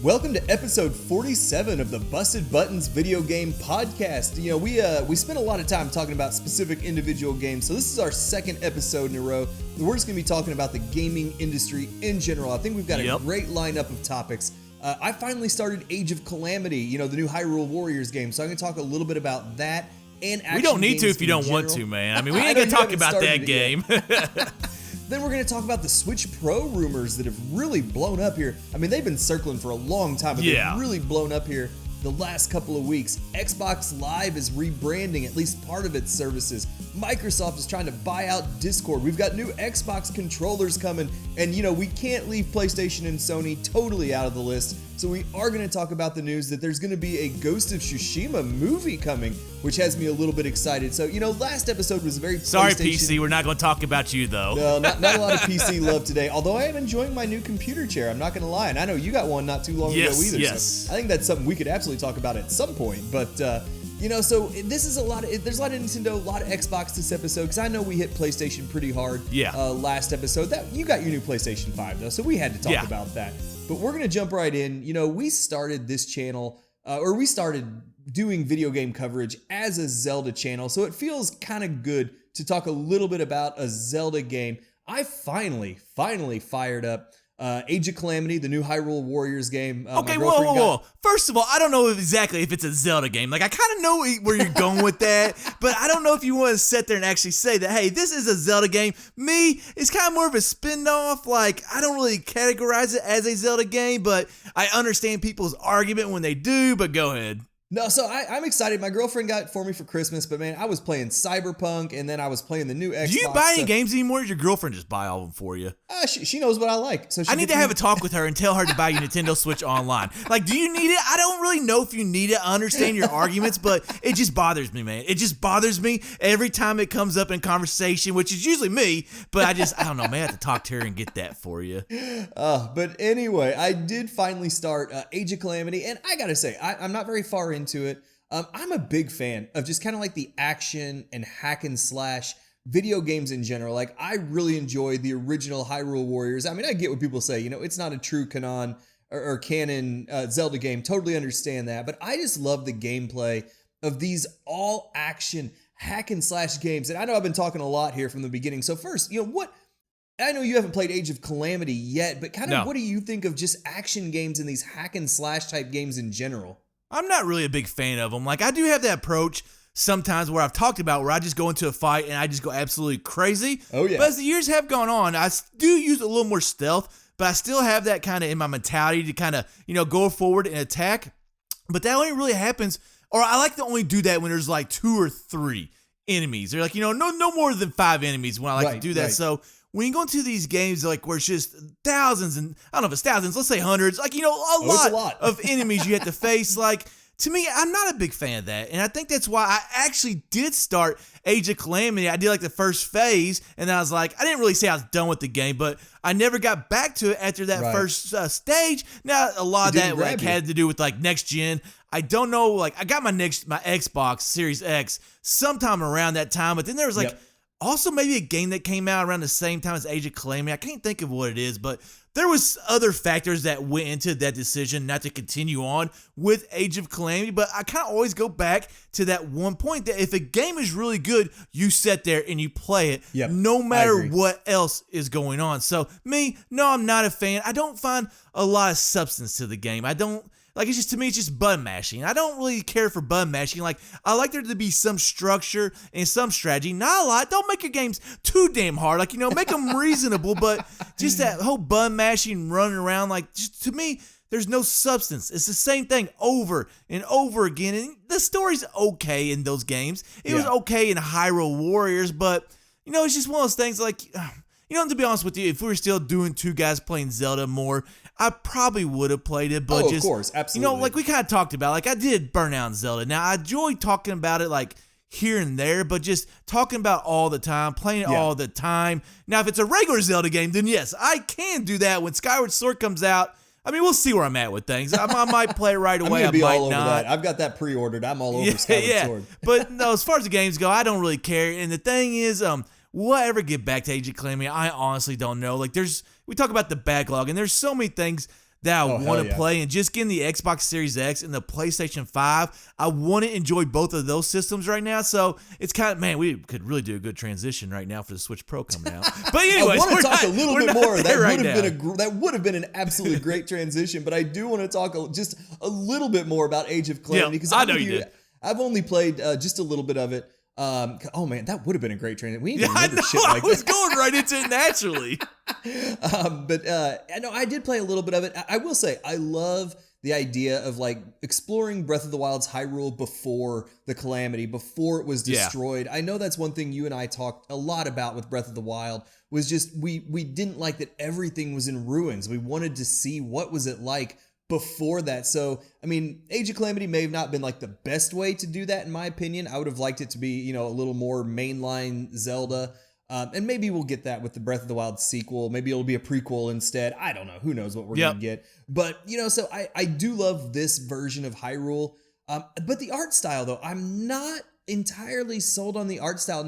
Welcome to episode 47 of the Busted Buttons video game podcast. You know, we spent a lot of time talking about specific individual games, so this is our second episode in a row. We're just going to be talking about the gaming industry in general. I think we've got a great lineup of topics. I finally started Age of Calamity, you know, the new Hyrule Warriors game, so I'm going to talk a little bit about that and action. We don't need to if you don't general. Want to, man. I mean, we ain't going to talk about that game. Then we're going to talk about the Switch Pro rumors that have really blown up here. I mean, they've been circling for a long time, but they've really blown up here the last couple of weeks. Xbox Live is rebranding at least part of its services. Microsoft is trying to buy out Discord. We've got new Xbox controllers coming, and you know, we can't leave PlayStation and Sony totally out of the list. So we are going to talk about the news that there's going to be a Ghost of Tsushima movie coming, which has me a little bit excited. So, you know, last episode was a very Sorry, PC, we're not going to talk about you, though. No, not a lot of PC love today, although I am enjoying my new computer chair. I'm not going to lie, and I know you got one not too long ago either. Yes. So I think that's something we could absolutely talk about at some point. But, you know, so this is there's a lot of Nintendo, a lot of Xbox this episode, because I know we hit PlayStation pretty hard last episode. That you got your new PlayStation 5, though, so we had to talk about that. But we're going to jump right in. You know, we started this channel, we started doing video game coverage as a Zelda channel, so it feels kind of good to talk a little bit about a Zelda game. I finally fired up Age of Calamity, the new Hyrule Warriors game. Okay, whoa. First of all, I don't know exactly if it's a Zelda game. Like, I kind of know where you're going with that, but I don't know if you want to sit there and actually say that, hey, this is a Zelda game. Me, it's kind of more of a spin-off. Like, I don't really categorize it as a Zelda game, but I understand people's argument when they do, but go ahead. No, so I'm excited. My girlfriend got it for me for Christmas, but man, I was playing Cyberpunk, and then I was playing the new Xbox. Do you buy any games anymore, or does your girlfriend just buy all of them for you? She knows what I like. So I need to have a talk with her and tell her to buy you Nintendo Switch Online. Like, do you need it? I don't really know if you need it. I understand your arguments, but it just bothers me, man. It just bothers me every time it comes up in conversation, which is usually me, but I don't know, man. I have to talk to her and get that for you. But anyway, I did finally start Age of Calamity, and I gotta say, I'm not very far into it. I'm a big fan of just kind of like the action and hack and slash video games in general. Like, I really enjoyed the original Hyrule Warriors. I mean, I get what people say, you know, it's not a true canon or canon Zelda game. Totally understand that. But I just love the gameplay of these all action hack and slash games. And I know I've been talking a lot here from the beginning. So first, you know, I know you haven't played Age of Calamity yet, but kind of what do you think of just action games and these hack and slash type games in general? I'm not really a big fan of them. Like, I do have that approach sometimes where I've talked about where I just go into a fight and I just go absolutely crazy. Oh, yeah. But as the years have gone on, I do use a little more stealth, but I still have that kind of in my mentality to kind of, you know, go forward and attack. But that only really happens, or I like to only do that when there's like 2 or 3 enemies. They're like, you know, no more than 5 enemies when I like to do that. Right. So when you go into these games like where it's just thousands, and I don't know if it's thousands, let's say hundreds, like, you know, a lot of enemies you have to face, like, to me, I'm not a big fan of that. And I think that's why I actually did start Age of Calamity. I did like the first phase, and then I was like, I didn't really say I was done with the game, but I never got back to it after that first stage. Now, a lot of that like had to do with like next gen. I don't know, like, I got my Xbox Series X sometime around that time, but then there was like also maybe a game that came out around the same time as Age of Calamity. I can't think of what it is, but there was other factors that went into that decision not to continue on with Age of Calamity, but I kind of always go back to that one point that if a game is really good, you sit there and you play it no matter what else is going on. So no, I'm not a fan. I don't find a lot of substance to the game. Like, it's just, to me, it's just button mashing. I don't really care for button mashing. Like, I like there to be some structure and some strategy. Not a lot. Don't make your games too damn hard. Like, you know, make them reasonable, but just that whole button mashing, running around, like, just, to me, there's no substance. It's the same thing over and over again. And the story's okay in those games. It was okay in Hyrule Warriors, but, you know, it's just one of those things like, you know, to be honest with you, if we were still doing 2 guys playing Zelda more, I probably would have played it, but of course, absolutely. You know, like we kind of talked about, like I did burn out Zelda. Now, I enjoy talking about it like here and there, but just talking about all the time, playing it all the time. Now, if it's a regular Zelda game, then yes, I can do that. When Skyward Sword comes out, I mean, we'll see where I'm at with things. I might play it right away. I'm gonna be all over not. That. I've got that pre-ordered. I'm all over Skyward Sword. But no, as far as the games go, I don't really care. And the thing is, will I ever get back to Age of Calamity? I honestly don't know. Like, we talk about the backlog, and there's so many things that I Oh, want hell to yeah. play. And just getting the Xbox Series X and the PlayStation 5, I want to enjoy both of those systems right now. So it's kind of, man, we could really do a good transition right now for the Switch Pro coming out. But anyways, I want to talk a little bit more. That would have been an absolutely great transition. But I do want to talk just a little bit more about Age of Calamity, because I know you did. I've only played just a little bit of it. Oh man, that would have been a great transition. We need to I remember know, shit like I was that. going right into it naturally. But I know I did play a little bit of it. I will say I love the idea of like exploring Breath of the Wild's Hyrule before the Calamity, before it was destroyed. I know that's one thing you and I talked a lot about with Breath of the Wild, was just we didn't like that everything was in ruins. We wanted to see what was it like before that. So, I mean, Age of Calamity may have not been like the best way to do that, in my opinion. I would have liked it to be, a little more mainline Zelda. And maybe we'll get that with the Breath of the Wild sequel. Maybe it'll be a prequel instead. I don't know. Who knows what we're going to get. But, so I do love this version of Hyrule. But the art style, though, I'm not entirely sold on the art style.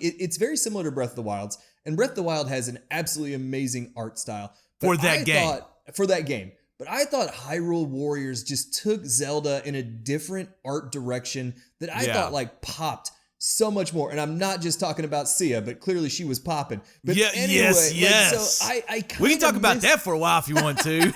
It's very similar to Breath of the Wild's. And Breath of the Wild has an absolutely amazing art style. For that game. But I thought Hyrule Warriors just took Zelda in a different art direction that I thought like popped so much more. And I'm not just talking about Sia, but clearly she was popping. But anyway, yes. so we can talk about that for a while if you want to.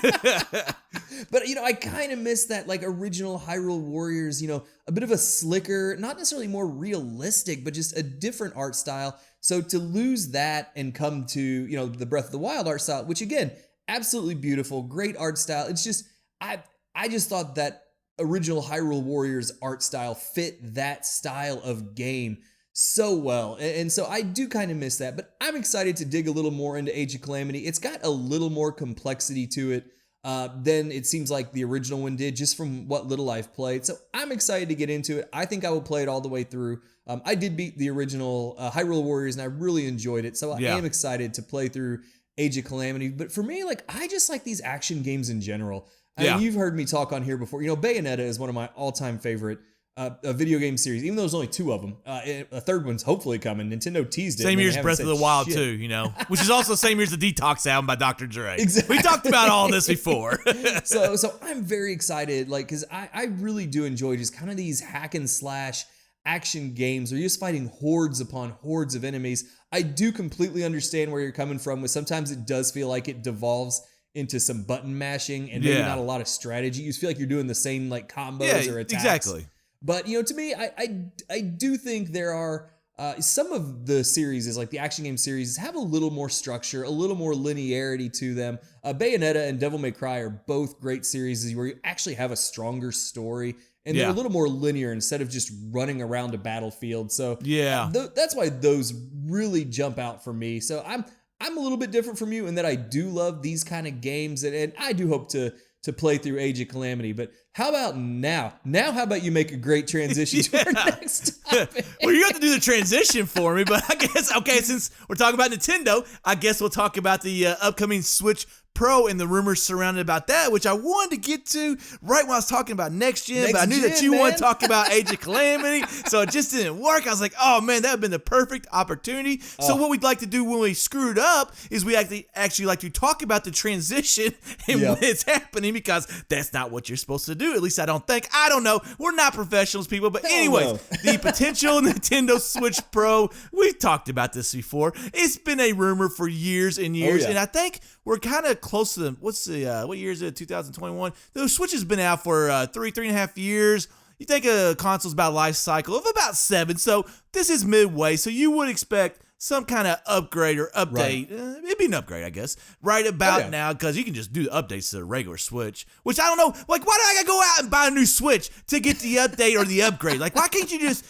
But I kind of miss that like original Hyrule Warriors, a bit of a slicker, not necessarily more realistic, but just a different art style. So to lose that and come to, the Breath of the Wild art style, which again, absolutely beautiful, great art style. It's just, I just thought that original Hyrule Warriors art style fit that style of game so well. And so I do kind of miss that, but I'm excited to dig a little more into Age of Calamity. It's got a little more complexity to it than it seems like the original one did, just from what little I've played. So I'm excited to get into it. I think I will play it all the way through. I did beat the original Hyrule Warriors and I really enjoyed it. So I am excited to play through Age of Calamity. But for me, like, I just like these action games in general. I mean, you've heard me talk on here before. Bayonetta is one of my all-time favorite video game series, even though there's only 2 of them. A third one's hopefully coming. Nintendo teased it. Same year as Breath of the Wild, too, which is also the same year as the Detox album by Dr. Dre. Exactly. We talked about all this before. So I'm very excited, like, because I really do enjoy just kind of these hack and slash action games where you're just fighting hordes upon hordes of enemies. I do completely understand where you're coming from, with sometimes it does feel like it devolves into some button mashing and maybe not a lot of strategy. You feel like you're doing the same like combos or attacks. Exactly. But to me, I do think there are some of the series, like the action game series, have a little more structure, a little more linearity to them. Bayonetta and Devil May Cry are both great series where you actually have a stronger story and they're a little more linear instead of just running around a battlefield. So that's why those really jump out for me. So I'm a little bit different from you in that I do love these kind of games, and I do hope to play through Age of Calamity. But how about now? How about you make a great transition to our next topic? Well, you have to do the transition for me, but I guess, since we're talking about Nintendo, I guess we'll talk about the upcoming Switch Pro and the rumors surrounded about that, which I wanted to get to right when I was talking about next gen, but I knew that you wanted to talk about Age of Calamity, so it just didn't work. I was like, oh man, that would have been the perfect opportunity. So what we'd like to do when we screwed up is we actually like to talk about the transition and when it's happening, because that's not what you're supposed to do. At least I don't think. I don't know. We're not professionals, people. But anyways, the potential Nintendo Switch Pro, we've talked about this before. It's been a rumor for years and years, and I think we're kind of close to them. What year is it? 2021. The Switch has been out for 3.5 years. You think a console's about a life cycle of about 7. So this is midway. So you would expect some kind of upgrade or update. Right. It'd be an upgrade, I guess, right about now, because you can just do the updates to the regular Switch, which I don't know. Like, why do I gotta go out and buy a new Switch to get the update or the upgrade? Like, why can't you just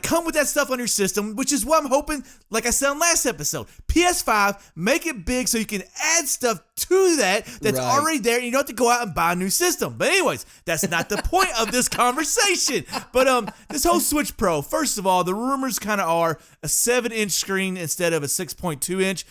come with that stuff on your system, which is what I'm hoping, like I said in last episode, PS5, make it big so you can add stuff to that's already there, and you don't have to go out and buy a new system. But anyways, that's not the point of this conversation. But this whole Switch Pro, first of all, the rumors kind of are a 7-inch screen instead of a 6.2-inch.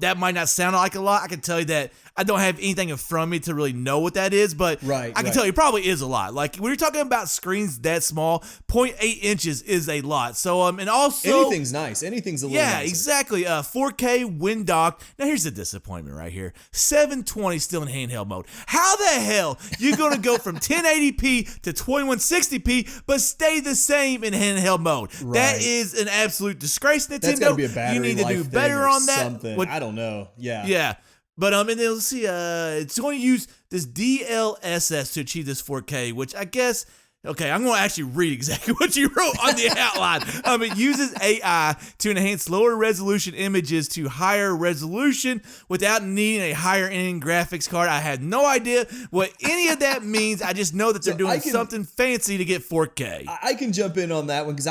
That might not sound like a lot. I can tell you that I don't have anything in front of me to really know what that is, but I can tell you it probably is a lot. Like when you're talking about screens that small, 0.8 inches is a lot. So and also anything's nice. Anything's a little nicer. Exactly. 4K when docked. Now here's the disappointment right here. 720 still in handheld mode. How the hell you gonna go from 1080p to 2160p but stay the same in handheld mode? Right. That is an absolute disgrace, Nintendo. That's gotta be a battery You need to do life better thing or on that. something. I don't know. Yeah. Yeah. But and then let's see, it's going to use this DLSS to achieve this 4K, which I guess, okay, I'm going to actually read exactly what you wrote on the outline. It uses AI to enhance lower resolution images to higher resolution without needing a higher end graphics card. I had no idea what any of that means. I just know that they're doing something fancy to get 4K. I can jump in on that one because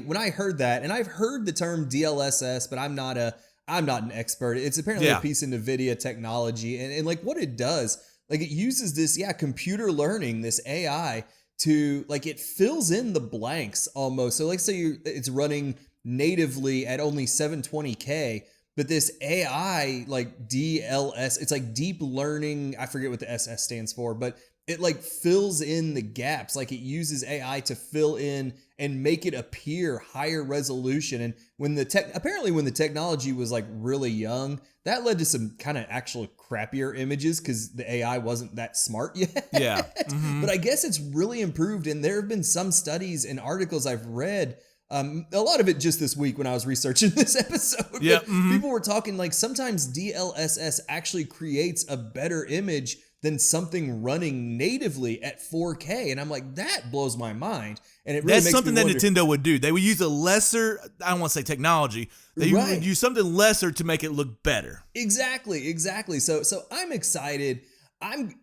when I heard that, and I've heard the term DLSS, but I'm not an expert. It's apparently a piece of NVIDIA technology. And like what it does, like it uses this, computer learning, this AI to like, it fills in the blanks almost. So like say it's running natively at only 720K, but this AI like DLS, it's like deep learning. I forget what the SS stands for, but it like fills in the gaps. Like it uses AI to fill in and make it appear higher resolution. And when the technology was like really young, that led to some kind of actual crappier images because the AI wasn't that smart yet. Yeah. Mm-hmm. But I guess it's really improved. And there have been some studies and articles I've read, a lot of it just this week when I was researching this episode. Yeah. Mm-hmm. People were talking like sometimes DLSS actually creates a better image than something running natively at 4K. And I'm like, that blows my mind. And it really That's makes something me that wonder, Nintendo would do. They would use a lesser, I don't want to say technology, they would use something lesser to make it look better. Exactly. So I'm excited. I'm,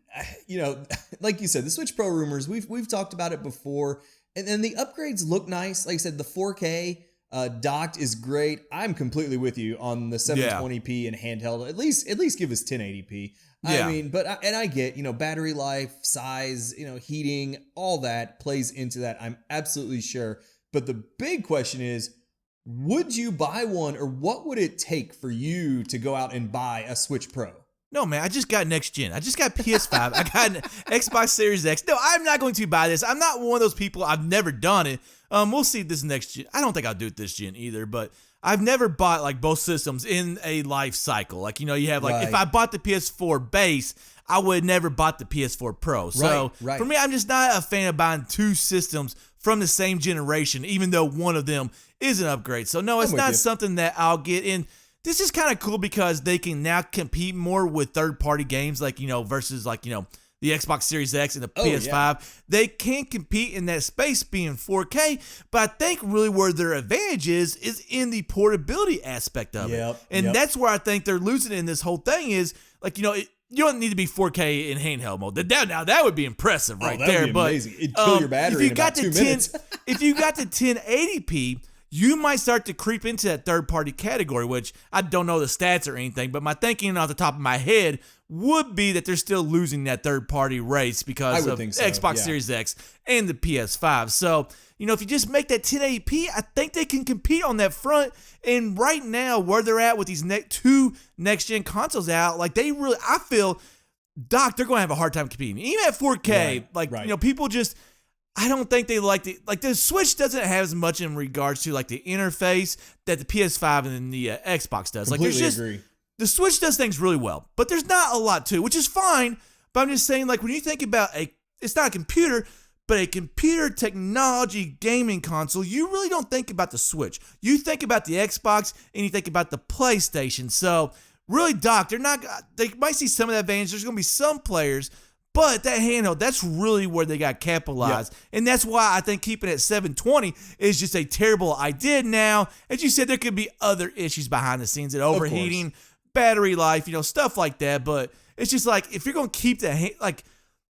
like you said, the Switch Pro rumors, we've talked about it before. And then the upgrades look nice. Like I said, the 4K docked is great. I'm completely with you on the 720p and handheld. At least give us 1080p. Yeah. I mean, but I get, battery life, size, heating, all that plays into that. I'm absolutely sure. But the big question is, would you buy one, or what would it take for you to go out and buy a Switch Pro? No, man, I just got next gen. I just got PS5. I got an Xbox Series X. No, I'm not going to buy this. I'm not one of those people. I've never done it. We'll see this next gen. I don't think I'll do it this gen either, but I've never bought like both systems in a life cycle. Like, you have like, if I bought the PS4 base, I would never bought the PS4 Pro. So for me, I'm just not a fan of buying two systems from the same generation, even though one of them is an upgrade. So no, it's not something that I'll get in. This is kind of cool because they can now compete more with third-party games like, versus like, the Xbox Series X and the PS5. Yeah. They can compete in that space being 4K, but I think really where their advantage is in the portability aspect of it. And that's where I think they're losing in this whole thing is like, you don't need to be 4K in handheld mode. Now that would be impressive right there. Would be amazing. It'd kill your battery in about 2 minutes. If you got the 1080p, you might start to creep into that third-party category, which I don't know the stats or anything, but my thinking off the top of my head would be that they're still losing that third-party race because of Xbox Series X and the PS5. So, if you just make that 1080p, I think they can compete on that front. And right now, where they're at with these two next-gen consoles out, like I feel, Doc, they're going to have a hard time competing. Even at 4K, people just... I don't think they the Switch doesn't have as much in regards to like the interface that the PS5 and the Xbox does. Completely agree. The Switch does things really well, but there's not a lot to it, which is fine. But I'm just saying, like when you think about it's not a computer, but a computer technology gaming console, you really don't think about the Switch. You think about the Xbox and you think about the PlayStation. So really, Doc, they might see some of that advantage. There's going to be some players. But that handheld, that's really where they got capitalized. Yep. And that's why I think keeping it at 720 is just a terrible idea now. As you said, there could be other issues behind the scenes, overheating, battery life, stuff like that. But it's just like, if you're going to keep that,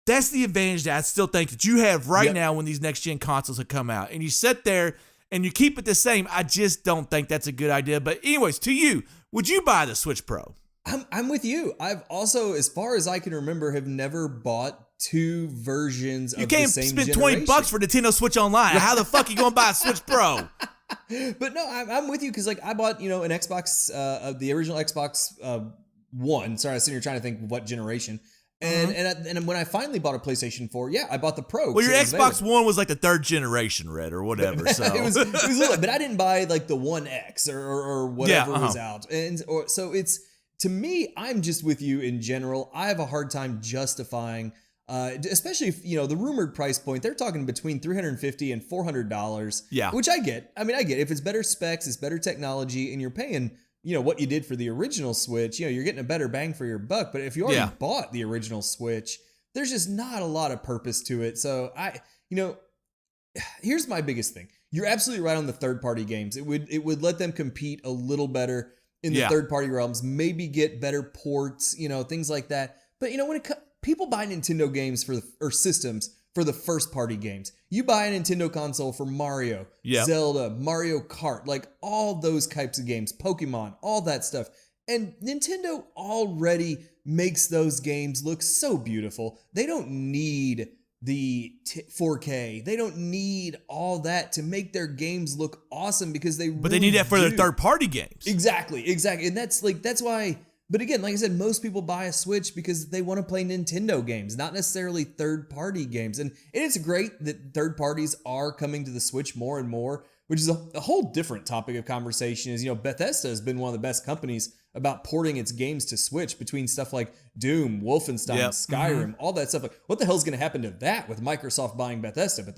that's the advantage that I still think that you have right now when these next-gen consoles have come out. And you sit there and you keep it the same. I just don't think that's a good idea. But anyways, to you, would you buy the Switch Pro? I'm with you. I've also, as far as I can remember, have never bought two versions of the same generation. You can't spend $20 for Nintendo Switch Online. How the fuck are you going to buy a Switch Pro? But no, I'm with you because I bought, an Xbox, the original Xbox 1. Sorry, I was sitting here trying to think what generation. And when I finally bought a PlayStation 4, yeah, I bought the Pro. Well, your Xbox One was like the 3rd generation, Red, or whatever. So it was little, but I didn't buy like the One X or whatever was out. So it's, to me, I'm just with you in general. I have a hard time justifying, especially if, the rumored price point, they're talking between $350 and $400. Yeah. Which I get. I mean, I get if it's better specs, it's better technology, and you're paying, what you did for the original Switch, you're getting a better bang for your buck. But if you already bought the original Switch, there's just not a lot of purpose to it. So here's my biggest thing. You're absolutely right on the third-party games. It would let them compete a little better in the third-party realms, maybe get better ports, things like that. But when people buy Nintendo games or systems for the first-party games, you buy a Nintendo console for Mario, Zelda, Mario Kart, like all those types of games, Pokemon, all that stuff. And Nintendo already makes those games look so beautiful. They don't need the 4K. They don't need all that to make their games look awesome because they But they need that for their third-party games. Exactly. And that's why. But again, like I said, most people buy a Switch because they want to play Nintendo games, not necessarily third-party games. And it's great that third parties are coming to the Switch more and more, which is a whole different topic of conversation. Is Bethesda has been one of the best companies about porting its games to Switch, between stuff like Doom, Wolfenstein, Skyrim, all that stuff. Like, what the hell's going to happen to that with Microsoft buying Bethesda? But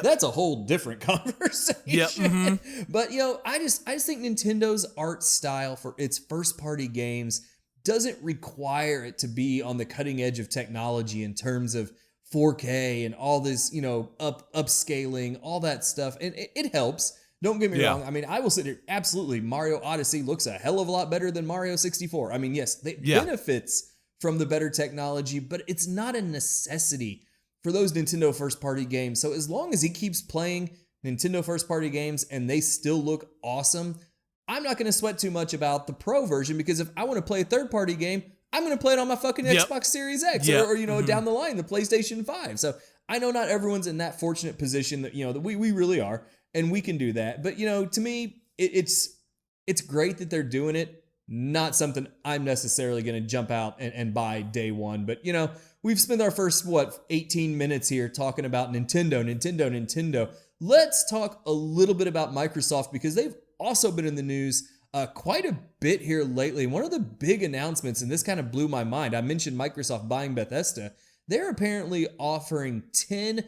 that's a whole different conversation. But I just think Nintendo's art style for its first-party games doesn't require it to be on the cutting edge of technology in terms of 4K and all this, upscaling, all that stuff. And it helps. Don't get me wrong. I mean, I will sit here. Absolutely. Mario Odyssey looks a hell of a lot better than Mario 64. I mean, yes, benefits from the better technology, but it's not a necessity for those Nintendo first-party games. So as long as he keeps playing Nintendo first-party games and they still look awesome, I'm not going to sweat too much about the Pro version, because if I want to play a third-party game, I'm going to play it on my fucking Xbox Series X or down the line, the PlayStation 5. So I know not everyone's in that fortunate position that, that we really are, and we can do that. But, to me, it's great that they're doing it. Not something I'm necessarily going to jump out and buy day one. But, we've spent our first, 18 minutes here talking about Nintendo. Let's talk a little bit about Microsoft, because they've also been in the news quite a bit here lately. One of the big announcements, and this kind of blew my mind, I mentioned Microsoft buying Bethesda. They're apparently offering $10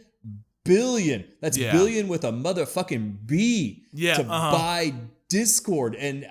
billion, that's billion with a motherfucking B, to buy Discord. And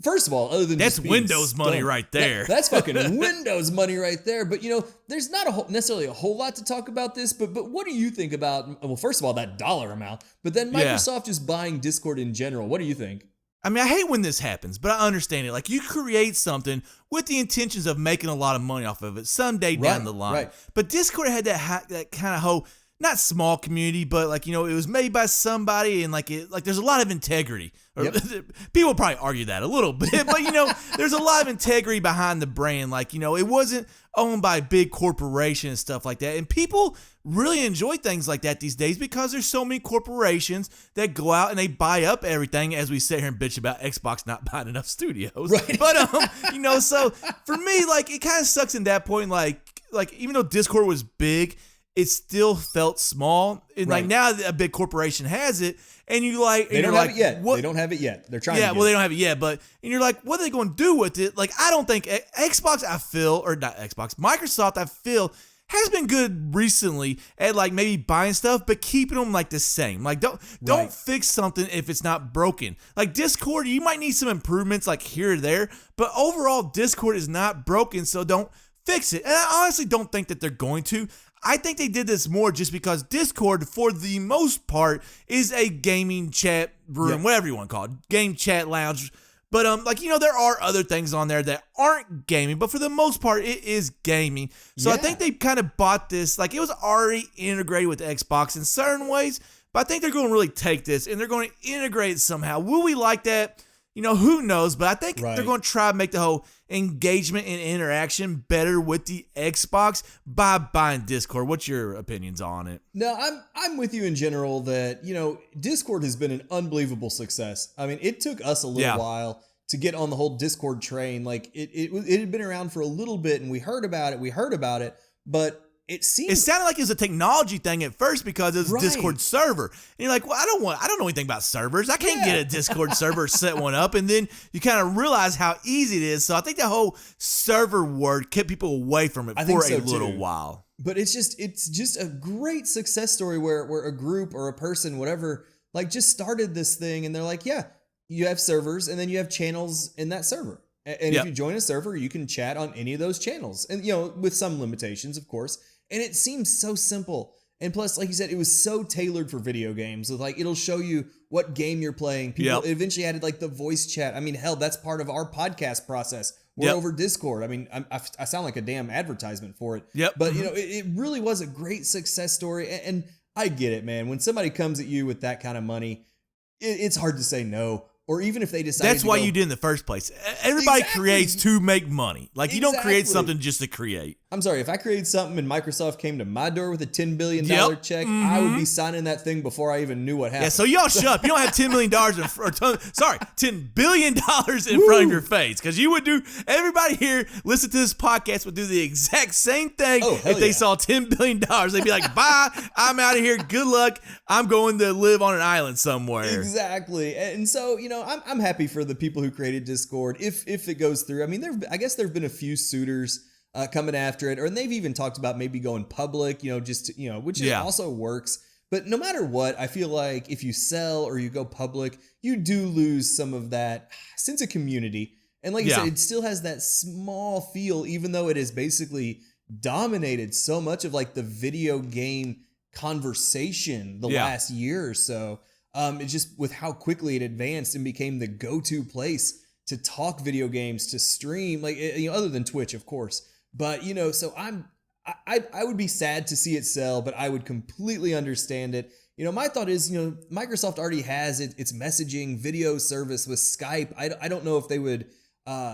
first of all, other than that's Windows money right there. That's fucking Windows money right there. But there's not necessarily a whole lot to talk about this. But what do you think about? Well, first of all, that dollar amount. But then Microsoft just buying Discord in general. What do you think? I mean, I hate when this happens, but I understand it. Like, you create something with the intentions of making a lot of money off of it someday down the line. Right. But Discord had that kind of whole, not small community, but like, it was made by somebody, and like there's a lot of integrity. People probably argue that a little bit, but there's a lot of integrity behind the brand. Like, it wasn't owned by a big corporation and stuff like that. And people really enjoy things like that these days, because there's so many corporations that go out and they buy up everything, as we sit here and bitch about Xbox not buying enough studios. Right. But so for me, like, it kind of sucks in that point. Like even though Discord was big, it still felt small. And like, now a big corporation has it, and you like, they don't have it yet. What? They don't have it yet. They're trying to get they don't have it yet, but, and you're like, what are they going to do with it? Like, I don't think Xbox, Microsoft, I feel, has been good recently at like maybe buying stuff, but keeping them like the same. Like, don't fix something if it's not broken. Like Discord, you might need some improvements like here or there, but overall Discord is not broken, so don't fix it. And I honestly don't think that they're going to. I think they did this more just because Discord, for the most part, is a gaming chat room, whatever you want to call it, game chat lounge. But there are other things on there that aren't gaming, but for the most part, it is gaming. So I think they kind of bought this, like, it was already integrated with Xbox in certain ways, but I think they're going to really take this and they're going to integrate it somehow. Will we like that? Who knows? But I think they're going to try to make the whole engagement and interaction better with the Xbox by buying Discord. What's your opinions on it? No, I'm with you in general that, Discord has been an unbelievable success. I mean, it took us a little while to get on the whole Discord train. Like it had been around for a little bit, and we heard about it, but it sounded like it was a technology thing at first because it was a Discord server. And you're like, well, I don't know anything about servers. I can't get a Discord server, set one up. And then you kind of realize how easy it is. So I think that whole server word kept people away from it for a little while. But it's just a great success story where a group or a person, whatever, like just started this thing, and they're like, yeah, you have servers and then you have channels in that server. And if you join a server, you can chat on any of those channels, and with some limitations, of course. And it seems so simple. And plus, like you said, it was so tailored for video games. Like, it'll show you what game you're playing. People eventually added like the voice chat. I mean, hell, that's part of our podcast process. We're over Discord. I mean, I sound like a damn advertisement for it. But it really was a great success story. And I get it, man. When somebody comes at you with that kind of money, it's hard to say no. Or even if they decide that's why you did in the first place. Everybody creates to make money. Like, you don't create something just to create. I'm sorry, if I created something and Microsoft came to my door with a $10 billion check, I would be signing that thing before I even knew what happened. Yeah, so y'all shut up. You don't have $10 million $10 billion in front of your face. Because you would do, everybody here, listen to this podcast, would do the exact same thing if they saw $10 billion. They'd be like, bye, I'm out of here. Good luck. I'm going to live on an island somewhere. Exactly. And so, I'm happy for the people who created Discord if it goes through. I mean, I guess there have been a few suitors coming after it, or they've even talked about maybe going public, which also works. But no matter what, I feel like if you sell or you go public, you do lose some of that sense of community. And like you said, it still has that small feel, even though it has basically dominated so much of like the video game conversation the last year or so. It's just with how quickly it advanced and became the go-to place to talk video games, to stream, like, other than Twitch, of course. But, so I would be sad to see it sell, but I would completely understand it. My thought is, Microsoft already has its messaging video service with Skype. I don't know if they would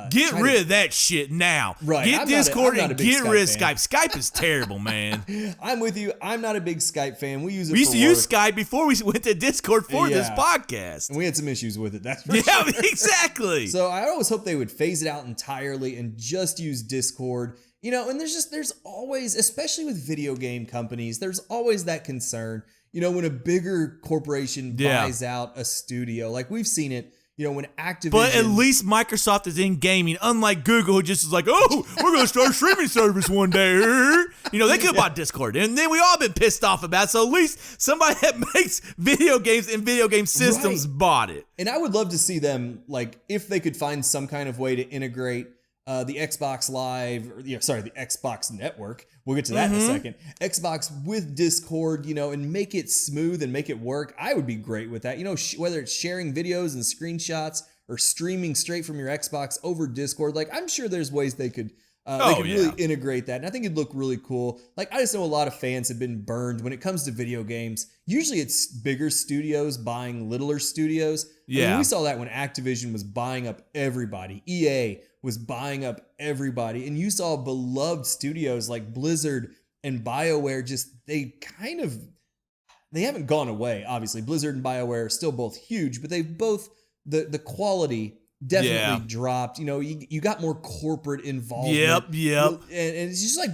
get rid of that shit now. Right. Get Discord and get rid of Skype. Skype is terrible, man. I'm with you. I'm not a big Skype fan. We use Skype before we went to Discord for this podcast. And we had some issues with it. That's for sure. Exactly. So I always hope they would phase it out entirely and just use Discord. And there's always, especially with video game companies, there's always that concern, when a bigger corporation buys out a studio. Like, we've seen it. When Activision... But at least Microsoft is in gaming, unlike Google, who just is like, oh, we're going to start a streaming service one day. They could have bought Discord. And then we all been pissed off about it. So at least somebody that makes video games and video game systems bought it. And I would love to see them, like, if they could find some kind of way to integrate the Xbox Live, the Xbox Network. We'll get to that in a second. Xbox with Discord, and make it smooth and make it work. I would be great with that. Whether it's sharing videos and screenshots or streaming straight from your Xbox over Discord, like, I'm sure there's ways they could really integrate that. And I think it'd look really cool. Like, I just know a lot of fans have been burned when it comes to video games. Usually it's bigger studios buying littler studios. Yeah. I mean, we saw that when Activision was buying up everybody. EA was buying up everybody. And you saw beloved studios like Blizzard and BioWare they haven't gone away, obviously. Blizzard and BioWare are still both huge, but they've both, the quality definitely dropped. You got more corporate involvement. Yep. And it's just like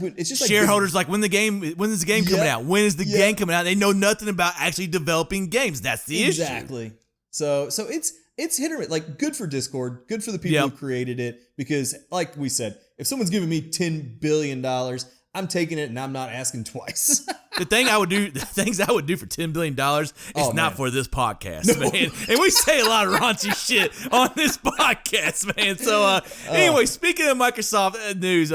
shareholders like, when is the game coming out? When is the game coming out? They know nothing about actually developing games. That's the issue. Exactly. So it's hit or miss. Like, good for Discord, good for the people who created it, because like we said, if someone's giving me $10 billion, I'm taking it and I'm not asking twice. The things I would do for $10 billion is not for this podcast, man. And we say a lot of raunchy shit on this podcast, man. So anyway, speaking of Microsoft news,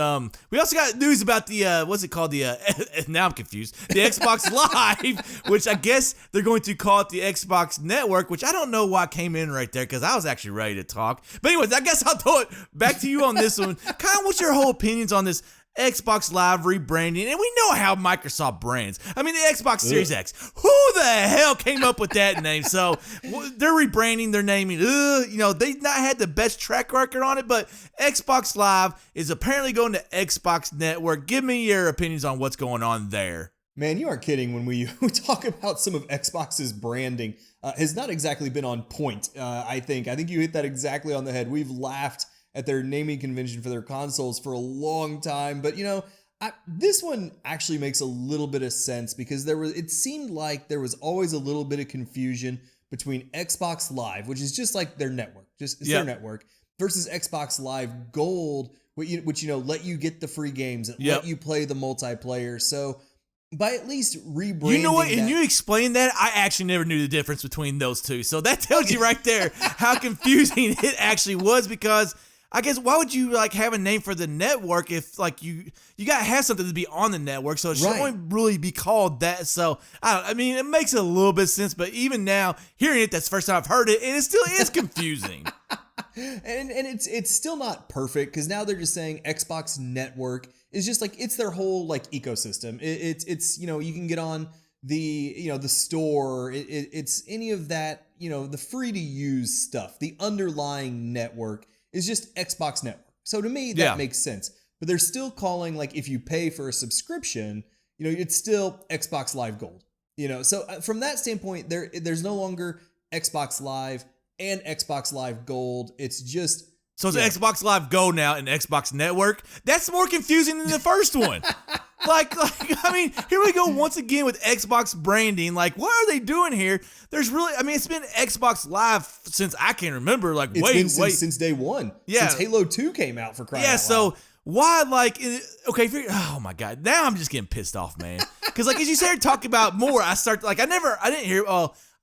we also got news about the what's it called? Now I'm confused. The Xbox Live, which I guess they're going to call it the Xbox Network, which I don't know why came in right there, because I was actually ready to talk. But anyways, I guess I'll throw it back to you on this one. Kind of, what's your whole opinions on this Xbox Live rebranding? And we know how Microsoft brands. I mean, the Xbox Series X. Who the hell came up with that name? So they're rebranding, they're naming. They've not had the best track record on it, but Xbox Live is apparently going to Xbox Network. Give me your opinions on what's going on there. Man, you aren't kidding when we talk about some of Xbox's branding. Has not exactly been on point, I think. I think you hit that exactly on the head. We've laughed at their naming convention for their consoles for a long time. But, this one actually makes a little bit of sense because it seemed like there was always a little bit of confusion between Xbox Live, which is just like their network, their network, versus Xbox Live Gold, which let you get the free games and let you play the multiplayer. So by at least rebranding, you know what? And you explained that, I actually never knew the difference between those two. So that tells you right there how confusing it actually was. Because I guess why would you have a name for the network if you gotta have something to be on the network? So it should only really be called that. So I mean, it makes a little bit of sense. But even now, hearing it, that's the first time I've heard it, and it still is confusing. And it's still not perfect because now they're just saying Xbox Network is just it's their whole ecosystem. It's you can get on the the store. It's any of that the free to use stuff. The underlying network is just Xbox Network. So to me that makes sense. But they're still calling if you pay for a subscription, it's still Xbox Live Gold. So from that standpoint, there's no longer Xbox Live and Xbox Live Gold. It's just so it's Xbox Live Go now and Xbox Network. That's more confusing than the first one. I mean, here we go once again with Xbox branding. What are they doing here? There's really, it's been Xbox Live since I can remember. Since day one. Yeah, since Halo 2 came out, for crying out loud. So why oh my God, now I'm just getting pissed off, man. Because as you started talking about more, I didn't hear.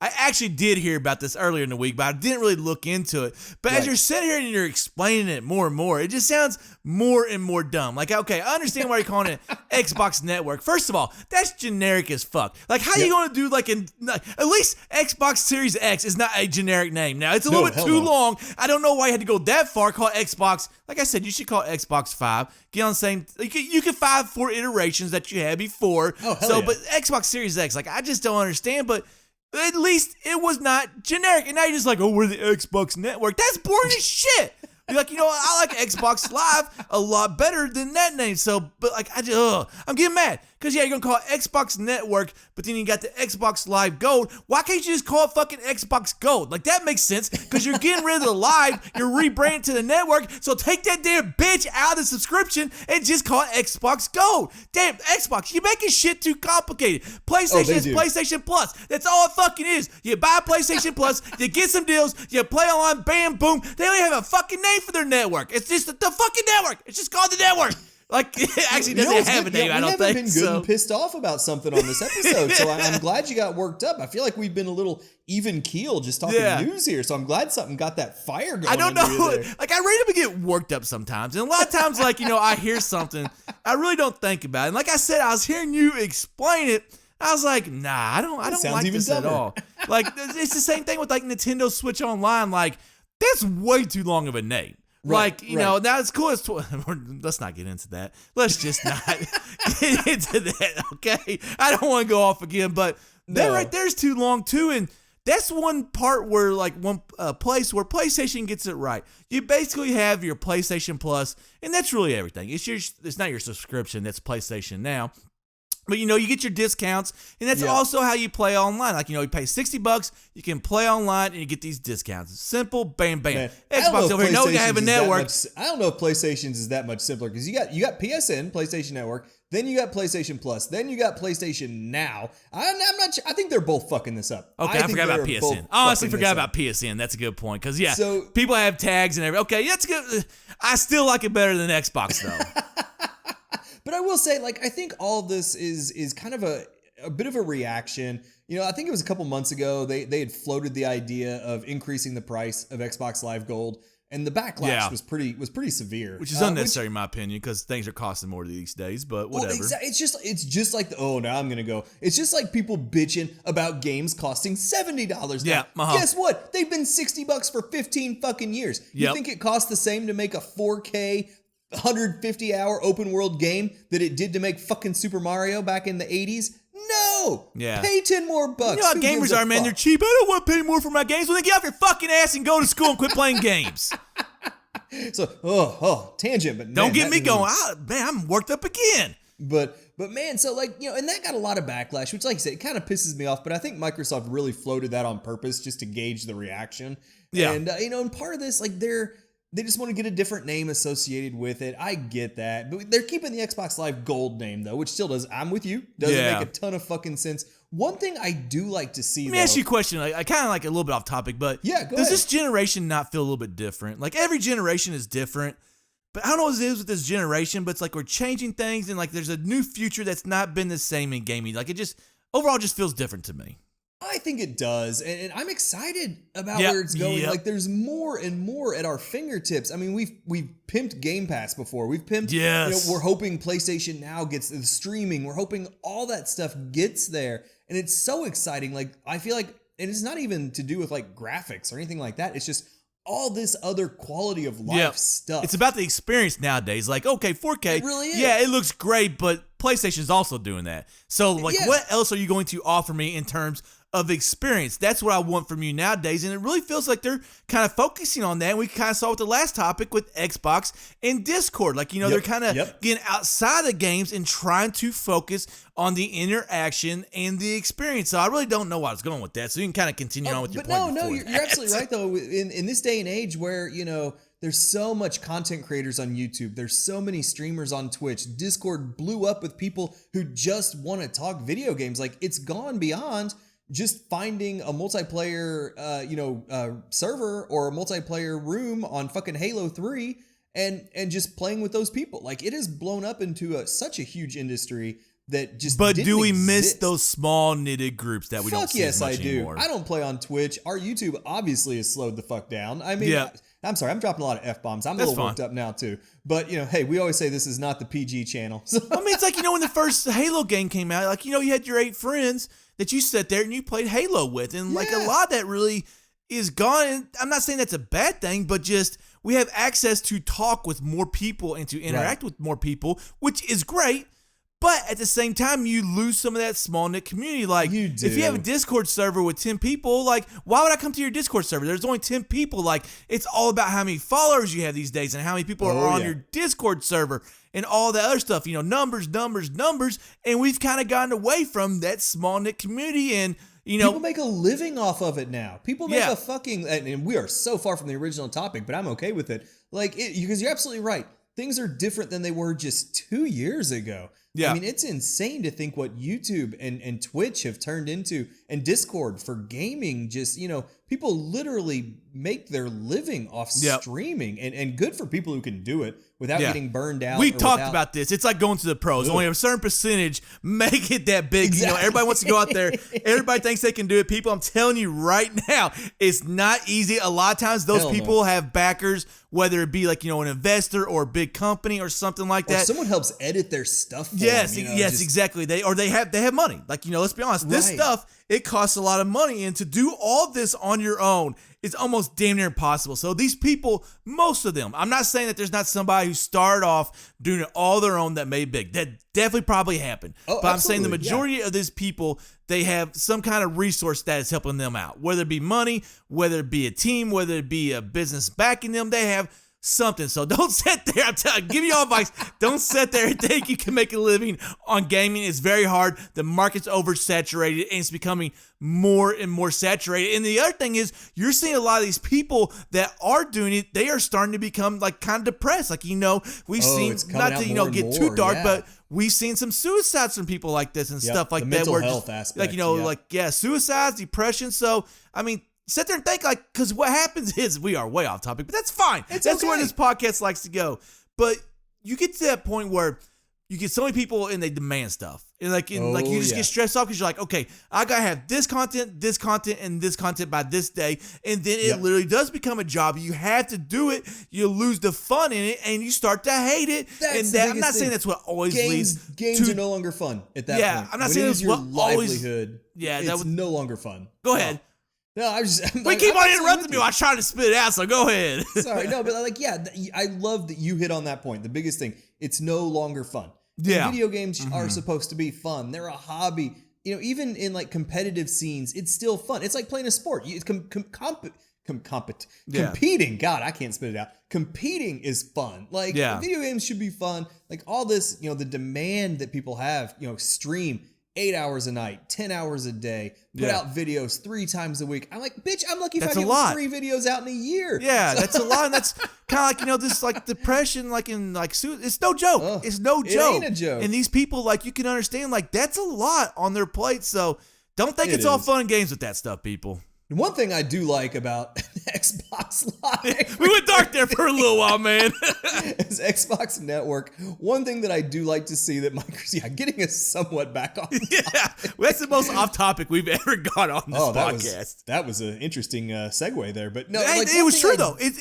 I actually did hear about this earlier in the week, but I didn't really look into it. But as you're sitting here and you're explaining it more and more, it just sounds more and more dumb. Okay, I understand why you're calling it Xbox Network. First of all, that's generic as fuck. How you going to do at least Xbox Series X is not a generic name. Now, it's a little bit too long. I don't know why you had to go that far. Call it Xbox. Like I said, you should call it Xbox 5. Get on the same, you can 4 iterations that you had before. Oh, hell yeah. But Xbox Series X, I just don't understand, but at least it was not generic. And now you're just we're the Xbox Network. That's boring as shit. You're I like Xbox Live a lot better than that name. So, but I'm getting mad. Because, you're going to call it Xbox Network, but then you got the Xbox Live Gold. Why can't you just call it fucking Xbox Gold? That makes sense, because you're getting rid of the Live, you're rebranding to the network, so take that damn bitch out of the subscription and just call it Xbox Gold. Damn, Xbox, you're making shit too complicated. PlayStation is PlayStation Plus. That's all it fucking is. You buy PlayStation Plus, you get some deals, you play online, bam, boom. They don't have a fucking name for their network. It's just the fucking network. It's just called the network. It actually doesn't have a name, I don't think. We haven't been good and pissed off about something on this episode, so I'm glad you got worked up. I feel like we've been a little even keel just talking news here, so I'm glad something got that fire going. I don't know. I really get worked up sometimes, and a lot of times, I hear something, I really don't think about it. And like I said, I was hearing you explain it. I was like, nah, I don't like this at all. It's the same thing with Nintendo Switch Online. That's way too long of a name. Right. Now it's cool. Let's not get into that. Let's just not get into that, okay? I don't want to go off again, but that right there is too long, too. And that's one part where, one place where PlayStation gets it right. You basically have your PlayStation Plus, and that's really everything. It's not your subscription. That's PlayStation Now. But, you get your discounts, and that's also how you play online. You pay $60, you can play online, and you get these discounts. Simple, bam, bam. Man, Xbox over here, no, you have a network. I don't know if PlayStation's is that much simpler, because you got PSN, PlayStation Network, then you got PlayStation Plus, then you got PlayStation Now. I'm not sure. I think they're both fucking this up. Okay, I forgot about PSN. I honestly forgot about PSN. That's a good point, because, people have tags and everything. Okay, that's good. I still like it better than Xbox, though. But I will say, I think all of this is kind of a bit of a reaction. I think it was a couple months ago, they had floated the idea of increasing the price of Xbox Live Gold, and the backlash was pretty severe. Which is unnecessary in my opinion, because things are costing more these days, but whatever. Well, it's just now I'm going to go. It's just like people bitching about games costing $70 now. Yeah, Guess what? They've been $60 for 15 fucking years. You think it costs the same to make a 4K 150-hour open world game that it did to make fucking Super Mario back in the 80s? No! Yeah. Pay 10 more bucks. You know how gamers are, man. They're cheap. I don't want to pay more for my games. Well, then get off your fucking ass and go to school and quit playing games. So, tangent, but don't get me going. Man, I'm worked up again. But But man, so like, and that got a lot of backlash, which like I said, it kind of pisses me off, but I think Microsoft really floated that on purpose just to gauge the reaction. Yeah. And, and part of this, like they just want to get a different name associated with it. I get that. But they're keeping the Xbox Live Gold name, though, which still does. I'm with you. Doesn't make a ton of fucking sense. One thing I do like to see, Let me ask you a question. I kind of like a little bit off topic, but go ahead. This generation not feel a little bit different? Like every generation is different, but I don't know what it is with this generation, but it's like we're changing things and like there's a new future that's not been the same in gaming. Like it just overall just feels different to me. I think it does, and I'm excited about where it's going. Like, there's more and more at our fingertips. I mean, we've pimped Game Pass before. We've pimped. Yes. We're hoping PlayStation Now gets the streaming. We're hoping all that stuff gets there, and it's so exciting. Like, I feel like, and it's not even to do with like graphics or anything like that. It's just all this other quality of life stuff. It's about the experience nowadays. Like, okay, 4K. It really is. Yeah, it looks great, but PlayStation's also doing that. So, like, what else are you going to offer me in terms of experience? That's what I want from you nowadays, and it really feels like they're kind of focusing on that. And we kind of saw with the last topic with Xbox and Discord, like they're kind of getting outside the games and trying to focus on the interaction and the experience. So I really don't know where I was going with that. So you can kind of continue on with your point. No, you're absolutely right though. In this day and age where there's so much content creators on YouTube. There's so many streamers on Twitch. Discord blew up with people who just want to talk video games. Like it's gone beyond just finding a multiplayer, server or a multiplayer room on fucking Halo 3 and just playing with those people. Like it has blown up into such a huge industry that just. But do we miss those small knitted groups that we don't see as much anymore? I don't play on Twitch. Our YouTube obviously has slowed the fuck down. I mean, I'm sorry, I'm dropping a lot of F-bombs. I'm a little worked up now too. But, hey, we always say this is not the PG channel. So. I mean, it's like, when the first Halo game came out, like, you had your 8 friends that you sat there and you played Halo with. And like a lot of that really is gone. And I'm not saying that's a bad thing, but just we have access to talk with more people and to interact with more people, which is great. But at the same time, you lose some of that small knit community. Like, if you have a Discord server with 10 people, like, why would I come to your Discord server? There's only 10 people. Like, it's all about how many followers you have these days and how many people are on your Discord server and all that other stuff. Numbers. And we've kind of gotten away from that small knit community. And, people make a living off of it now. People make a fucking, and we are so far from the original topic, but I'm okay with it. Like, because you're absolutely right. Things are different than they were just 2 years ago. Yeah. I mean, it's insane to think what YouTube and Twitch have turned into and Discord for gaming. Just, people literally make their living off streaming and good for people who can do it without getting burned out. We talked about this. It's like going to the pros. Only a certain percentage make it that big. Exactly. Everybody wants to go out there. Everybody thinks they can do it. People, I'm telling you right now, it's not easy. A lot of times those people have backers, whether it be like, an investor or a big company or something like that. Or someone helps edit their stuff for Yes, them, exactly. They have money. Like, let's be honest. This stuff, it costs a lot of money, and to do all this on your own is almost damn near impossible. So these people, most of them, I'm not saying that there's not somebody who started off doing it all their own that made big. That definitely probably happened. But I'm saying the majority of these people, they have some kind of resource that is helping them out. Whether it be money, whether it be a team, whether it be a business backing them, they have something. So don't sit there. I'm giving you all advice. Don't sit there and think you can make a living on gaming. It's very hard. The market's oversaturated and it's becoming more and more saturated. And the other thing is, you're seeing a lot of these people that are doing it, they are starting to become like kind of depressed. Like, we've seen, not to, get too dark, but we've seen some suicides from people like this and stuff like the that. Mental health aspect. Like, suicides, depression. So, I mean, sit there and think, like, because what happens is, we are way off topic, but that's fine. That's where this podcast likes to go. But you get to that point where you get so many people and they demand stuff. And you just get stressed off because you're like, okay, I got to have this content, and this content by this day. And then it literally does become a job. You have to do it. You lose the fun in it and you start to hate it. I'm not saying that's what always leads to. Games are no longer fun at that point. Yeah, I'm not saying that's what livelihood. It's no longer fun. Go ahead. No, I was just. We keep on interrupting me while I'm trying to spit it out, so go ahead. Sorry, no, but I love that you hit on that point. The biggest thing, it's no longer fun. Video games are supposed to be fun. They're a hobby. Even in like competitive scenes, it's still fun. It's like playing a sport. competing. God, I can't spit it out. Competing is fun. Like video games should be fun. Like all this, the demand that people have, stream 8 hours a night, 10 hours a day, put out videos 3 times a week. I'm like, bitch, I'm lucky if I get 3 videos out in a year. Yeah, that's a lot. And that's kind of like, this like depression, like in like, it's no joke. It's no joke. It ain't a joke. And these people, like, you can understand, like, that's a lot on their plate. So don't think it's all fun and games with that stuff, people. One thing I do like about Xbox Live. We went dark there for a little while, man. As Xbox Network, one thing that I do like to see that Microsoft, getting us somewhat back on. That's the most off topic we've ever got on this podcast. That was an interesting segue there, but no, it was true though. It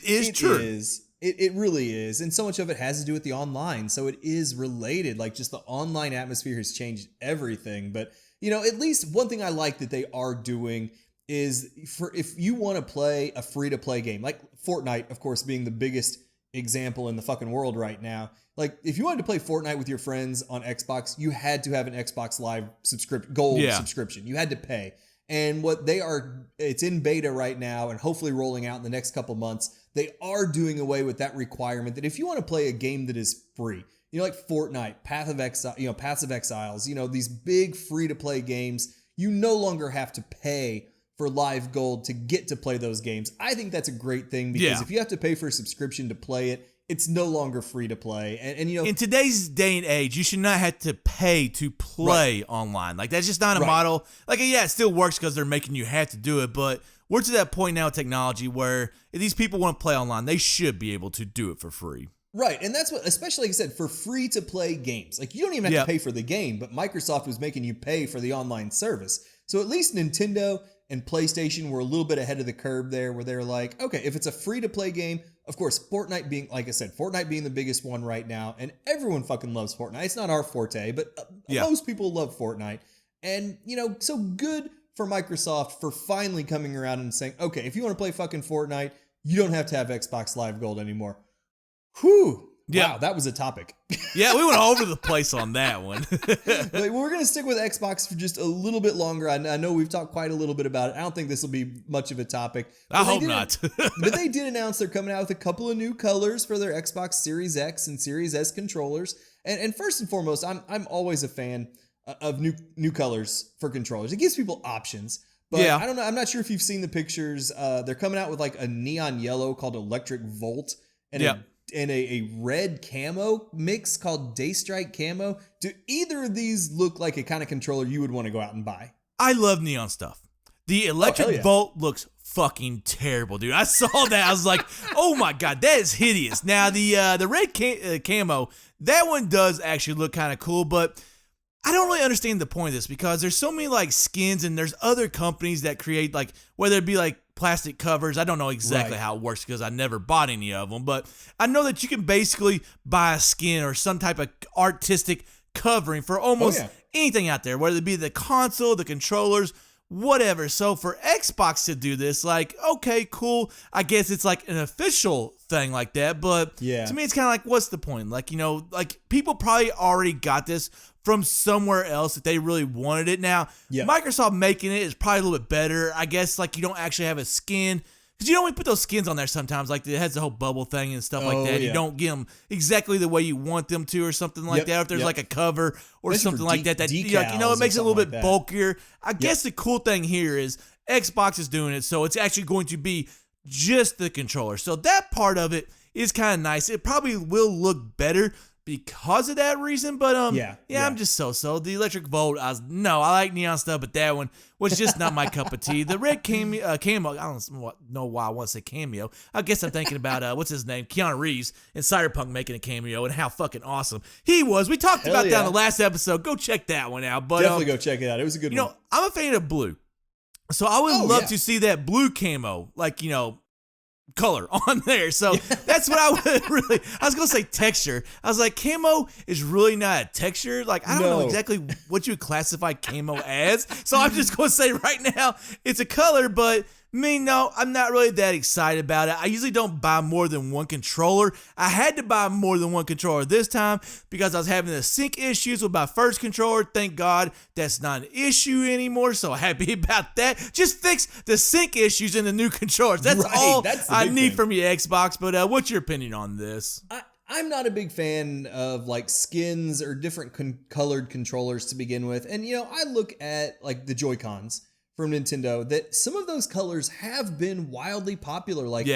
is true. It really is, and so much of it has to do with the online. So it is related. Like just the online atmosphere has changed everything. But at least one thing I like that they are doing is if you want to play a free-to-play game, like Fortnite, of course, being the biggest example in the fucking world right now. Like, if you wanted to play Fortnite with your friends on Xbox, you had to have an Xbox Live gold subscription. You had to pay. And it's in beta right now and hopefully rolling out in the next couple months. They are doing away with that requirement that if you want to play a game that is free, like Fortnite, Path of Exiles, these big free-to-play games, you no longer have to pay for live gold to get to play those games. I think that's a great thing because if you have to pay for a subscription to play it, it's no longer free to play. And in today's day and age, you should not have to pay to play online. Like that's just not a model. Like it still works because they're making you have to do it, but we're to that point now in technology where if these people want to play online, they should be able to do it for free. Right, and that's what, especially like I said, for free-to-play games. Like, you don't even have to pay for the game, but Microsoft was making you pay for the online service. So at least Nintendo and PlayStation were a little bit ahead of the curve there, where they're like, okay, if it's a free-to-play game, of course, Fortnite being, like I said, Fortnite being the biggest one right now, and everyone fucking loves Fortnite. It's not our forte, but most people love Fortnite. And, so good for Microsoft for finally coming around and saying, okay, if you want to play fucking Fortnite, you don't have to have Xbox Live Gold anymore. Whew. Wow, that was a topic. Yeah, we went all over the place on that one. We're going to stick with Xbox for just a little bit longer. I know we've talked quite a little bit about it. I don't think this will be much of a topic. I hope not. But they did announce they're coming out with a couple of new colors for their Xbox Series X and Series S controllers. And first and foremost, I'm always a fan of new colors for controllers. It gives people options. But I don't know. I'm not sure if you've seen the pictures. They're coming out with like a neon yellow called Electric Volt. And a red camo mix called Daystrike Camo. Do either of these look like a kind of controller you would want to go out and buy? I love neon stuff. The Electric Volt looks fucking terrible, dude. I saw that. I was like, oh my God, that is hideous. Now, the red camo, that one does actually look kind of cool, but I don't really understand the point of this because there's so many like skins and there's other companies that create like, whether it be like plastic covers. I don't know exactly how it works because I never bought any of them, but I know that you can basically buy a skin or some type of artistic covering for almost anything out there, whether it be the console, the controllers, whatever. So for Xbox to do this, like, okay, cool. I guess it's like an official thing like that, but to me, it's kind of like, what's the point? Like, like people probably already got this from somewhere else if they really wanted it. Now, Microsoft making it is probably a little bit better. I guess like you don't actually have a skin because we put those skins on there sometimes. Like it has the whole bubble thing and stuff like that. You don't get them exactly the way you want them to or something like that. If there's like a cover or something like that, it makes it a little bit bulkier. I guess the cool thing here is Xbox is doing it, so it's actually going to be just the controller. So that part of it is kind of nice. It probably will look better because of that reason, but I'm just so. The Electric Volt, I like neon stuff, but that one was just not my cup of tea. The red camo, I don't know why I want to say cameo. I guess I'm thinking about what's his name, Keanu Reeves in Cyberpunk making a cameo and how fucking awesome he was. We talked about that in the last episode. Go check that one out. But definitely go check it out. It was a good one. I'm a fan of blue, so I would love to see that blue camo, like color on there. So that's what I would I was gonna say texture. I was like, camo is really not a texture. Like I don't know exactly what you would classify camo as. So I'm just gonna say right now it's a color, but Me, no, I'm not really that excited about it. I usually don't buy more than one controller. I had to buy more than one controller this time because I was having the sync issues with my first controller. Thank God that's not an issue anymore, so happy about that. Just fix the sync issues in the new controllers. That's all I need from your Xbox, but what's your opinion on this? I'm not a big fan of like skins or different colored controllers to begin with. And, I look at like the Joy-Cons from Nintendo that some of those colors have been wildly popular. Like,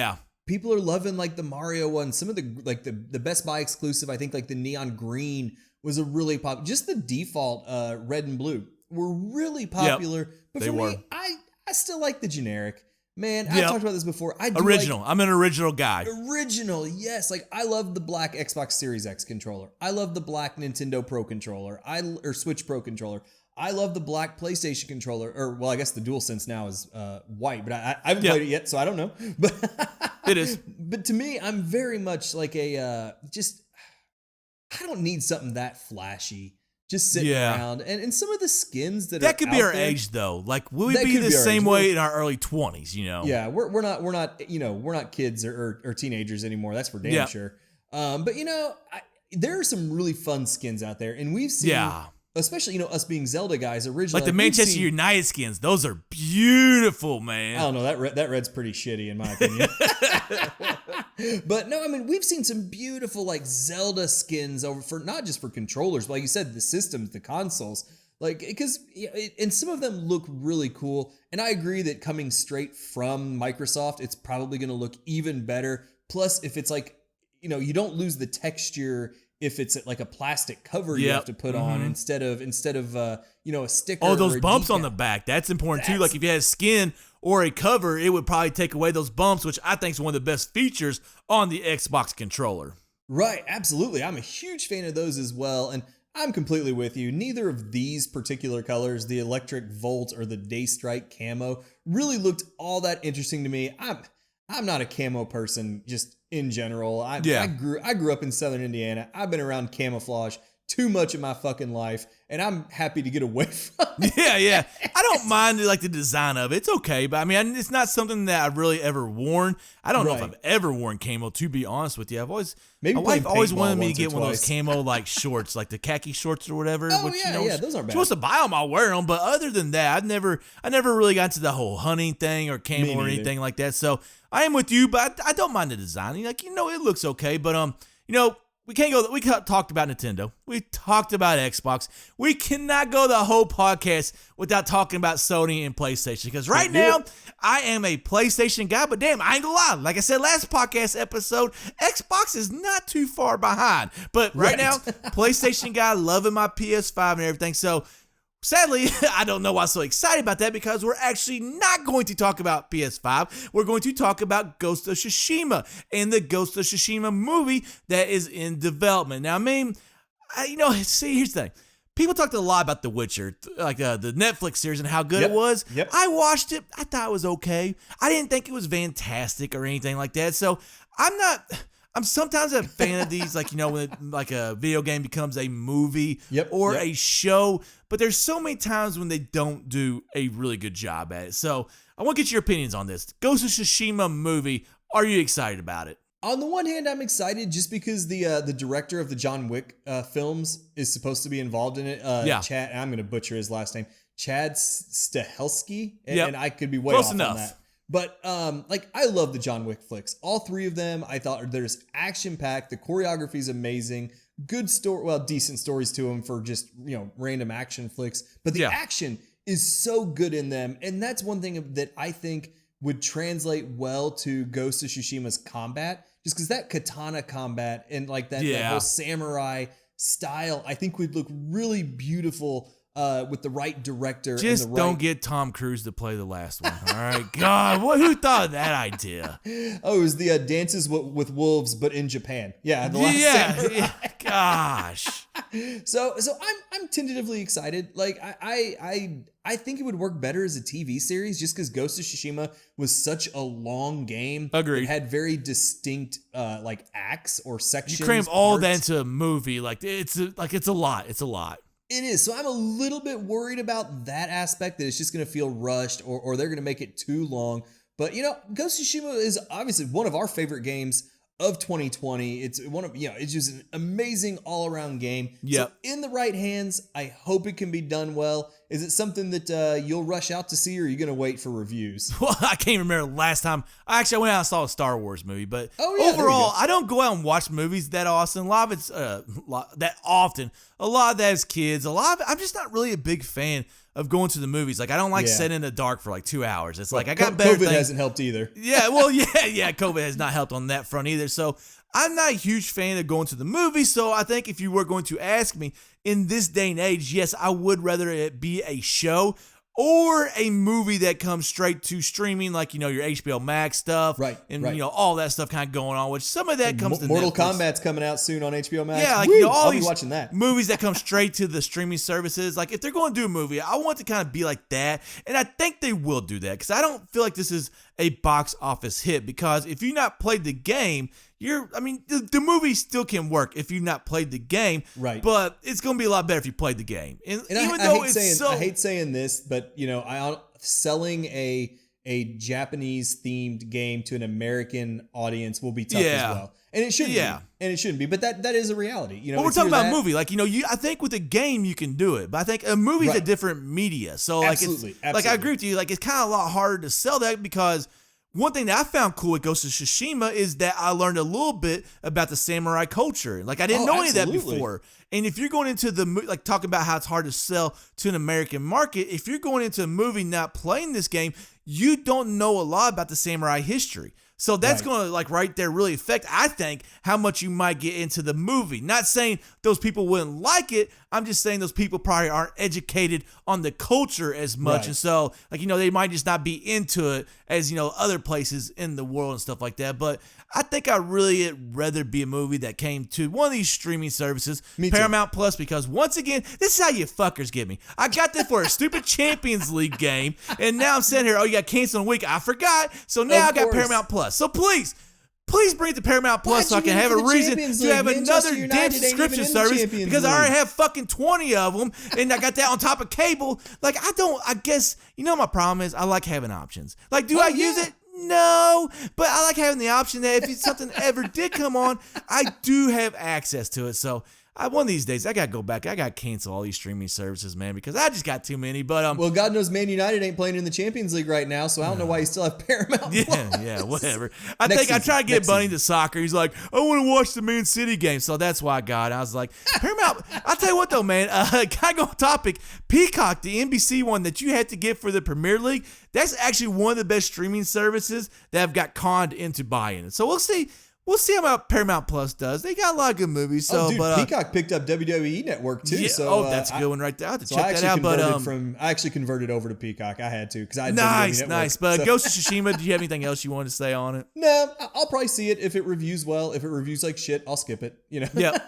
people are loving like the Mario one. Some of the Best Buy exclusive, I think like the neon green was a really just the default red and blue were really popular. Yep, but for me, I still like the generic. Man, I've talked about this before. Original. I'm an original guy. Original, yes. Like, I love the black Xbox Series X controller. I love the black Nintendo Pro controller. Or Switch Pro controller. I love the black PlayStation controller. Or, well, I guess the DualSense now is white, but I haven't played it yet, so I don't know. But it is. But to me, I'm very much like I don't need something that flashy. Just sitting around, and some of the skins that could be our age though. Like we'll be the same way in our early 20s, Yeah, we're not kids or teenagers anymore. That's for damn sure. But there are some really fun skins out there, and we've seen, especially us being Zelda guys originally, like the Manchester United skins. Those are beautiful, man. I don't know, that red's pretty shitty in my opinion. But no, I mean, we've seen some beautiful like Zelda skins over for not just for controllers, but like you said, the systems, the consoles, like because and some of them look really cool. And I agree that coming straight from Microsoft, it's probably going to look even better. Plus, if it's like you don't lose the texture if it's like a plastic cover you have to put on instead of a sticker. Oh, those bumps on the back, that's important too. Like if you had skin or a cover, it would probably take away those bumps, which I think is one of the best features on the Xbox controller. Right, absolutely. I'm a huge fan of those as well, and I'm completely with you. Neither of these particular colors, the Electric Volt or the Daystrike Camo, really looked all that interesting to me. I'm not a camo person just in general. I grew up in Southern Indiana. I've been around camouflage too much in my fucking life, and I'm happy to get away from it. Yeah. I don't mind like the design of it. It's okay, but I mean, it's not something that I've really ever worn. I don't know if I've ever worn camo, to be honest with you. My wife always wanted me to get one of those camo like shorts, like the khaki shorts or whatever. Oh, those aren't bad. She wants to buy them, I'll wear them, but other than that, I never really got into the whole hunting thing or camo or anything like that. So I am with you, but I don't mind the design. Like, it looks okay, but we can't go. We talked about Nintendo. We talked about Xbox. We cannot go the whole podcast without talking about Sony and PlayStation. Because right now, I am a PlayStation guy. But damn, I ain't gonna lie. Like I said last podcast episode, Xbox is not too far behind. But right now, PlayStation guy, loving my PS5 and everything. So sadly, I don't know why I'm so excited about that because we're actually not going to talk about PS5. We're going to talk about Ghost of Tsushima and the Ghost of Tsushima movie that is in development. Now, I mean, see, here's the thing. People talked a lot about The Witcher, like the Netflix series and how good it was. Yep. I watched it. I thought it was okay. I didn't think it was fantastic or anything like that. So I'm sometimes a fan of these, like, when like a video game becomes a movie or a show, but there's so many times when they don't do a really good job at it. So I want to get your opinions on this. Ghost of Tsushima movie, are you excited about it? On the one hand, I'm excited just because the director of the John Wick films is supposed to be involved in it. Chad, I'm going to butcher his last name, Chad Stahelski, and I could be way off on that. But I love the John Wick flicks. All three of them, I thought they're just action-packed. The choreography is amazing. Good story, well, decent stories to them for just, random action flicks. But the action is so good in them. And that's one thing that I think would translate well to Ghost of Tsushima's combat. Just because that katana combat and like that whole samurai style, I think would look really beautiful with the right director. Just don't get Tom Cruise to play the last one. All right, God, who thought of that idea? Oh, it was the Dances with Wolves, but in Japan. Yeah, the last samurai. Gosh. So I'm tentatively excited. Like I think it would work better as a TV series just because Ghost of Tsushima was such a long game. Agreed. It had very distinct acts or sections. You cram all that into a movie, it's a lot. It's a lot. It is. So I'm a little bit worried about that aspect, that it's just going to feel rushed or they're going to make it too long. But Ghost of Tsushima is obviously one of our favorite games of 2020. It's one of it's just an amazing all-around game. Yep. So in the right hands, I hope it can be done well. Is it something that you'll rush out to see, or are you going to wait for reviews? Well, I can't remember the last time. I went out and saw a Star Wars movie, but overall, I don't go out and watch movies that often. A lot of it's that often. A lot of that is kids. I'm just not really a big fan of going to the movies. Like, I don't like sitting in the dark for like 2 hours. It's like I got better things. COVID hasn't helped either. Yeah, well, yeah, COVID has not helped on that front either. So I'm not a huge fan of going to the movies. So I think if you were going to ask me in this day and age, yes, I would rather it be a show or a movie that comes straight to streaming, like, your HBO Max stuff. Right. And, all that stuff kind of going on, which some of that comes to Mortal Netflix. Kombat's coming out soon on HBO Max. Yeah, like, all I'll these be watching that. movies that come straight to the streaming services. Like, if they're going to do a movie, I want it to kind of be like that. And I think they will do that, because I don't feel like this is a box office hit, because if you've not played the game, the movie still can work if you've not played the game, right? But it's going to be a lot better if you played the game. And even I hate saying this, but selling a Japanese themed game to an American audience will be tough as well, and it shouldn't be. And it shouldn't be. But that is a reality. But we're talking about a movie, like I think with a game you can do it, but I think a movie's a different media. So absolutely. Like I agree with you. Like, it's kind of a lot harder to sell that, because one thing that I found cool with Ghost of Tsushima is that I learned a little bit about the samurai culture. Like, I didn't know any of that before. And if you're going into talking about how it's hard to sell to an American market, if you're going into a movie not playing this game, you don't know a lot about the samurai history. So that's going to, right there, really affect, I think, how much you might get into the movie. Not saying those people wouldn't like it. I'm just saying those people probably aren't educated on the culture as much. And so, they might just not be into it as, other places in the world and stuff like that. But I think I'd really rather be a movie that came to one of these streaming services, Paramount Plus, because once again, this is how you fuckers get me. I got this for a stupid Champions League game, and now I'm sitting here, you got canceled in a week. I forgot. So now I got Paramount Plus. So please bring it to Paramount Plus so I can have a reason to have another damn subscription service, because I already have fucking 20 of them, and I got that on top of cable. Like, I guess, my problem is I like having options. Like, do I use it? No, but I like having the option that if something ever did come on, I do have access to it. So one of these days, I got to go back. I got to cancel all these streaming services, man, because I just got too many. But well, God knows Man United ain't playing in the Champions League right now, so I don't know why you still have Paramount. Yeah, whatever. I try to get Bunny to soccer. He's like, I want to watch the Man City game, so that's why I got it. I was like, Paramount. I'll tell you what, though, man. Kind of go off topic. Peacock, the NBC one that you had to get for the Premier League, that's actually one of the best streaming services that I've got conned into buying. So we'll see. We'll see how Paramount Plus does. They got a lot of good movies. So, Peacock picked up WWE Network too. Yeah, so that's a good one right there. I have to check that out. But I actually converted over to Peacock. I had to because I had nice. WWE Network, But Ghost of Tsushima, do you have anything else you want to say on it? No, I'll probably see it if it reviews well. If it reviews like shit, I'll skip it. Yep.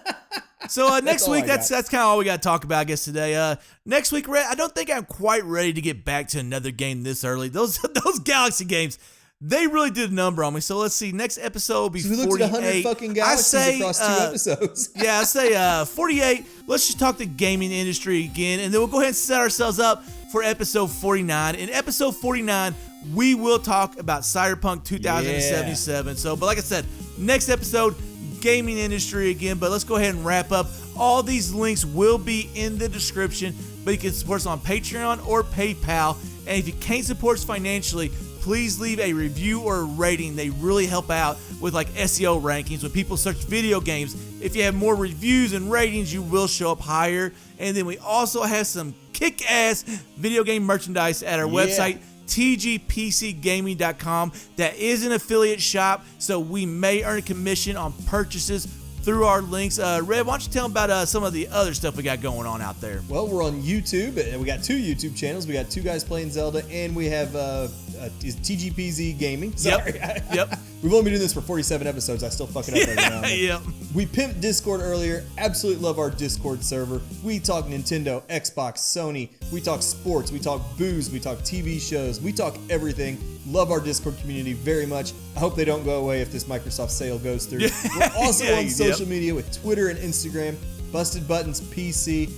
So next week, that's kind of all we got to talk about, I guess, today. Next week, I don't think I'm quite ready to get back to another game this early. Those Galaxy games, they really did a number on me. So let's see. Next episode will be 48. We looked at 100 fucking galaxies across 2 episodes. I say 48. Let's just talk the gaming industry again, and then we'll go ahead and set ourselves up for episode 49. In episode 49, we will talk about Cyberpunk 2077. So, but like I said, next episode, gaming industry again. But let's go ahead and wrap up. All these links will be in the description, but you can support us on Patreon or PayPal. And if you can't support us financially, please leave a review or a rating. They really help out with SEO rankings. When people search video games, if you have more reviews and ratings, you will show up higher. And then we also have some kick-ass video game merchandise at our website, tgpcgaming.com. That is an affiliate shop, so we may earn a commission on purchases through our links. Red, why don't you tell them about some of the other stuff we got going on out there? Well, we're on YouTube, and we got 2 YouTube channels. We got 2 guys playing Zelda, and we have TGPZ Gaming. Sorry. Yep. We've only been doing this for 47 episodes. I still fuck it up every now and then. Yep. We pimped Discord earlier. Absolutely love our Discord server. We talk Nintendo, Xbox, Sony. We talk sports. We talk booze. We talk TV shows. We talk everything. Love our Discord community very much. I hope they don't go away if this Microsoft sale goes through. We're also on social media with Twitter and Instagram, Busted Buttons PC.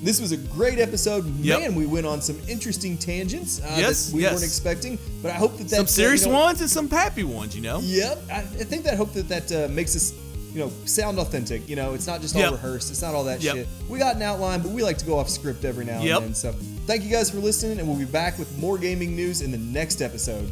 This was a great episode. Yep. Man, we went on some interesting tangents Yes, that we yes. weren't expecting. But I hope that Some serious ones and some happy ones, you know? Yep. I think that hope that makes us, sound authentic. It's not just all Yep. rehearsed. It's not all that Yep. shit. We got an outline, but we like to go off script every now Yep. and then. So thank you guys for listening, and we'll be back with more gaming news in the next episode.